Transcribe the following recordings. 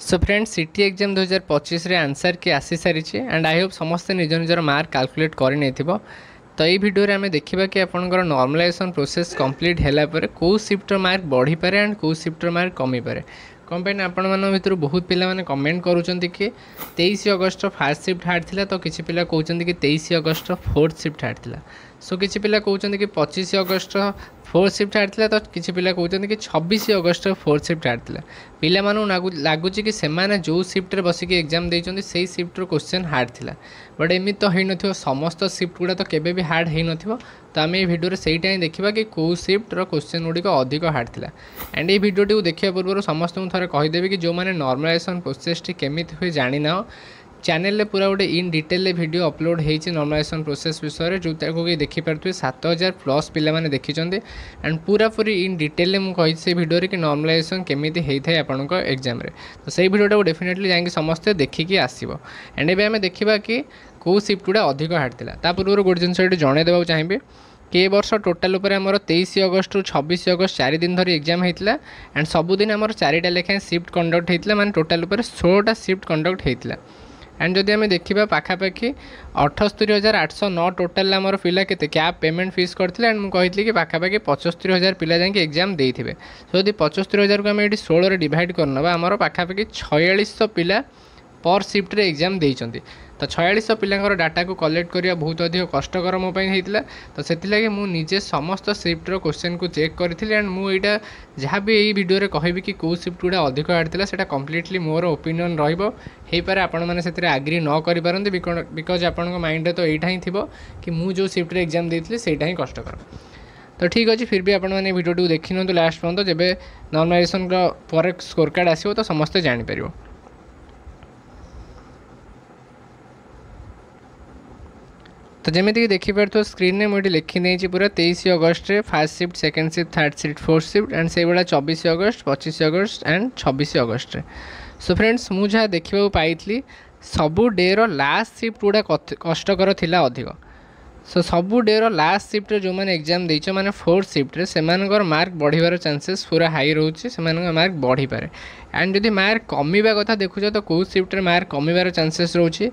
So friends सीटी exam 2025 रे answer की आसी सारी एंड आई होप समस्ते निज निजर मार्क कैलकुलेट करनी तो ये वीडियो रे हमें देखा कि आपंकर नॉर्मलाइजेशन प्रोसेस कंप्लीट है कौ शिफ्टर मार्क बढ़ी पारे एंड कौ शिफ्टर मार्क कमी पारे कौन पे आपण मान भर बहुत पिला माने कमेंट करूँ कि 23 अगस्त फास्ट शिफ्ट हार्ड थिला तो किसी पिला कहते कि 23 अगस्त फोर्थ शिफ्ट हार्ड थिला सो किसी पिला कहते कि 25 अगस्त फोर्थ शिफ्ट हार्ड थिला तो किसी पिला कहते कि 26 अगस्त फोर्थ शिफ्ट हार्ड थिला पिला मानू लगुच कि सेमाने जो शिफ्ट बसिक एग्जाम देइचंदी सेही शिफ्टर क्वेश्चन हार्ड थिला बट एमि तो है नथियो समस्त शिफ्ट गुड़ा तो केबे भी हार्ड है नथियो तो आम ये वीडियो सहीटा ही देखा कि कौ शिफ्टर क्वेश्चन गुड़िक अधिक हार्ड थिला एंड ये वीडियो देखा पूर्व समस्त थे कहीदेवी कि जो मैंने नॉर्मलाइजेशन प्रोसेस टी केमिति हुए जानी ना चैनल रे पूरा गोटे इन डिटेल वीडियो अपलोड होती नॉर्मलाइजेशन प्रोसेस विषय जो कि देखिपे 7000 प्लस पिला माने देखिचंदे एंड पूरा पूरी इन डिटेल में कही से वीडियो कि नॉर्मलाइजेशन केमिति होता है आपंक एग्जाम रे तो सही वीडियोटा को डेफिनेटली जाएंगे समस्ते देखिकी आसो एंड एबे हमें देखा कि कौ शिफ्ट गुड़ा अधिक हार्ड थिला ता पूर्व गोटे जिनस जणै देबाक चाहिए कि वर्ष टोटाल उपर आमर 23 अगस्त रु 26 अगस्त 4 दिन धरी एग्जाम होता एंड सबुदिन आमर 4टा लेखाएं शिफ्ट कंडक्ट होता माने टोटाल उपर 16टा शिफ्ट कंडक्ट होता एंड जदि आम देखा पाखापाखि 78,809 टोटाल आमर पिला के कैप पेमेंट फीस करते एंड मुझे कि पाखापाखि 75,000 पिला जाए एग्जाम देते सो यदि 75,000 को आम ये 16 डिवाइड करना आमर पाखापाखि 4600 पिला पर शिफ्ट रे एग्जाम देइचंती तो 4600 पिलांकर डाटा को कलेक्ट करिया बहुत अधिक कष्टकर मो पई हेतिला तो सेतिलागे मु निजे समस्त शिफ्ट रो क्वेश्चन को चेक करथिली एंड मु एटा जहाँ भी यही वीडियो रे कहबी कि कौ शिफ्ट गुड़ा अधिक आड़थिला सेटा कंप्लीटली मोर ओपिनियन रहइबो हे पारे आपण माने सेतिरे एग्री न करि पारंती बिकॉज आपण माइंड रे तो एटा ही थिबो कि मु जो शिफ्ट रे एग्जाम देथिली सेटा ही कष्टकर तो ठीक अच्छे फिर भी आपण मैंने वीडियो देखि न लास्ट पर्यंत जेबे नॉर्मलाइजेशन पर स्कोर कार्ड आसिबो तो समस्ते जानि परिबो तो जमीक देखिपे स्क्रीन में मुझे लिखी पूरा 23 अगस्त रे fast shift second shift third shift fourth shift and से भाया 24 अगस्त 25 अगस्त एंड 26 अगस्त रे सो फ्रेंड्स मुझे जहाँ देखा पाई सबू डे रो लास्ट शिफ्ट गुड़ा कष्टकर थिला अधिक सो सबू डे रो लास्ट शिफ्ट जो मैंने एग्जाम देइछ माने फोर्थ शिफ्ट रे सेमानकर मार्क बढ़िबार चांसेस पूरा हाई रोचे सेमानकर मार्क बढ़ी पारे एंड जदि मार्क कमिबा कथा देखुछ तो कौ शिफ्ट रे मार्क कमिबार चांसेस रोचे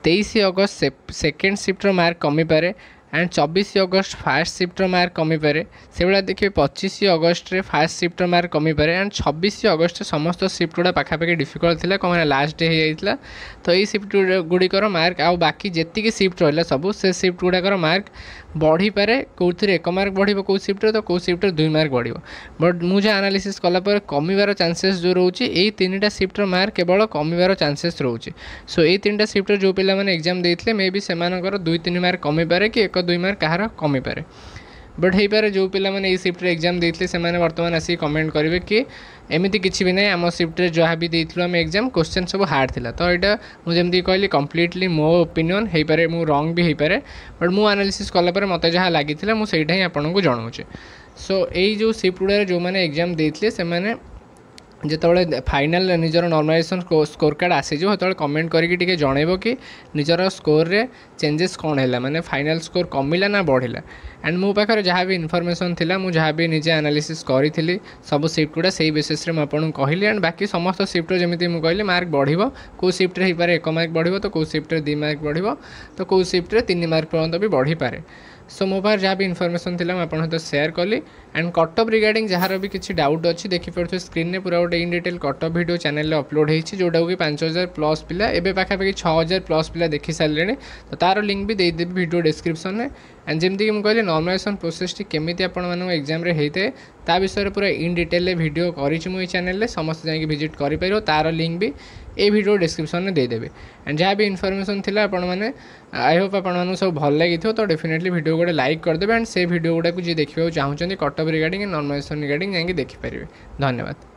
23 अगस्त सेकेंड शिफ्टर मार्क कमी पारे and 24 August fast shifter mark कमी पारे से भाया देखिए 25 अगस्त रे फास्ट शिफ्टर मार्क कमी पारे एंड 26 अगस्त समस्त शिफ्ट गुड़ा पाखापाखि डिफिकल्ट थिला कम लास्ट डे हो जाता तो ये शिफ्ट गुड़िकर मार्क आउ बाकी जेतिक शिफ्ट रहा सब से शिफ्ट गुड़ाकर मार्क बढ़ी पारे कौन एक मार्क बढ़ो कौ शिफ्ट तो कौ शिफ्ट 2 मार्क बढ़ो बट मुझे एनालिसिस कलापर कमिबार चांसेस जो रोचे यही 3टा शिफ्टर मार्क केवल कमिबार चांसेस रोचे सो ये 3टा शिफ्टर जो पिला माने एग्जाम देइथिले मे बी सेमानकर 2-3 मार्क कमी पारे कि 1-2 मार्क कहार कमी पारे बट हो पारे जो पिला माने ये शिफ्ट एग्जाम देइथिले सेमाने वर्तमान आसी कमेंट करेंगे कि एमती किसी भी नहीं आम शिफ्ट जहाँ भी देइथिलो आम एग्जाम क्वेश्चन सब हार्ड थिला तो यहाँ मुझे कहली कंप्लीटली मो ओपिनियन हो पारे मु रंग भी हो पारे बट मु एनालिसिस कलापर मत जहाँ लगी मुझे ही आपको जनाऊे सो यही जो शिफ्ट गुड़ा जो मैंने एग्जाम देइथिले सेमाने जिते फाइनाल निजर नॉर्मलाइजेशन स्कोर कार्ड आसीजो जो कमेंट करके जनइब कि निजर स्कोर रे चेंजेस कौन है माने फाइनाल स्कोर कमिला ना बढ़िला एंड मो पाखर जहाँ भी इनफॉरमेशन थिला मु जहाँ भी निजे एनालिसिस करी सब शिफ्ट गुड़ा से बेसिस रे आपको कहली एंड बाकी समस्त शिफ्ट जमी मुझे कहली मार्क बढ़ो कौ शिफ्ट हो पारे 1 मार्क बढ़ो तो कौ शिफ्ट 2 मार्क बढ़ो तो कौ शिफ्ट 3 मार्क पर्यंत भी बढ़ी पारे सो मो पास जहाँ भी इनफॉरमेशन थिला आप सहित सेयार कली एंड कटअप रिगार्डिंग जहाँ भी किसी डाउट अच्छी देखिपे स्क्रीन में पूरा गोटे इन डिटेल कटअप वीडियो चैनल में अपलोड होती जोटा कि 5000 प्लस पिला एवं पाखापाखि 6000 प्लस पिला देखी सारे तो तार लिंक भी देदेवी वीडियो डिस्क्रिप्शन में एंड जमीक मुझे कहली नॉर्मलाइजेशन प्रोसेस टी केमिति आपण एग्जाम रे होते ता विषय पूरा इन डिटेल वीडियो करी चैनल में समस्त जाकि विजिट कर तार लिंक भी ये वीडियो डिस्क्रिप्शन में देदेवे एंड जहाँ भी इनफॉरमेशन थिला आपण माने आई होप आपण सब भल लगी तो डेफिनेटली वीडियो गोटे लाइक करदेवे एंड से वीडियो गुड़ा जी देखा चाहते कटअप रिगार्डिंग नॉर्मलाइजेशन रिगार्डिंग जाकि देखिपारे धन्यवाद।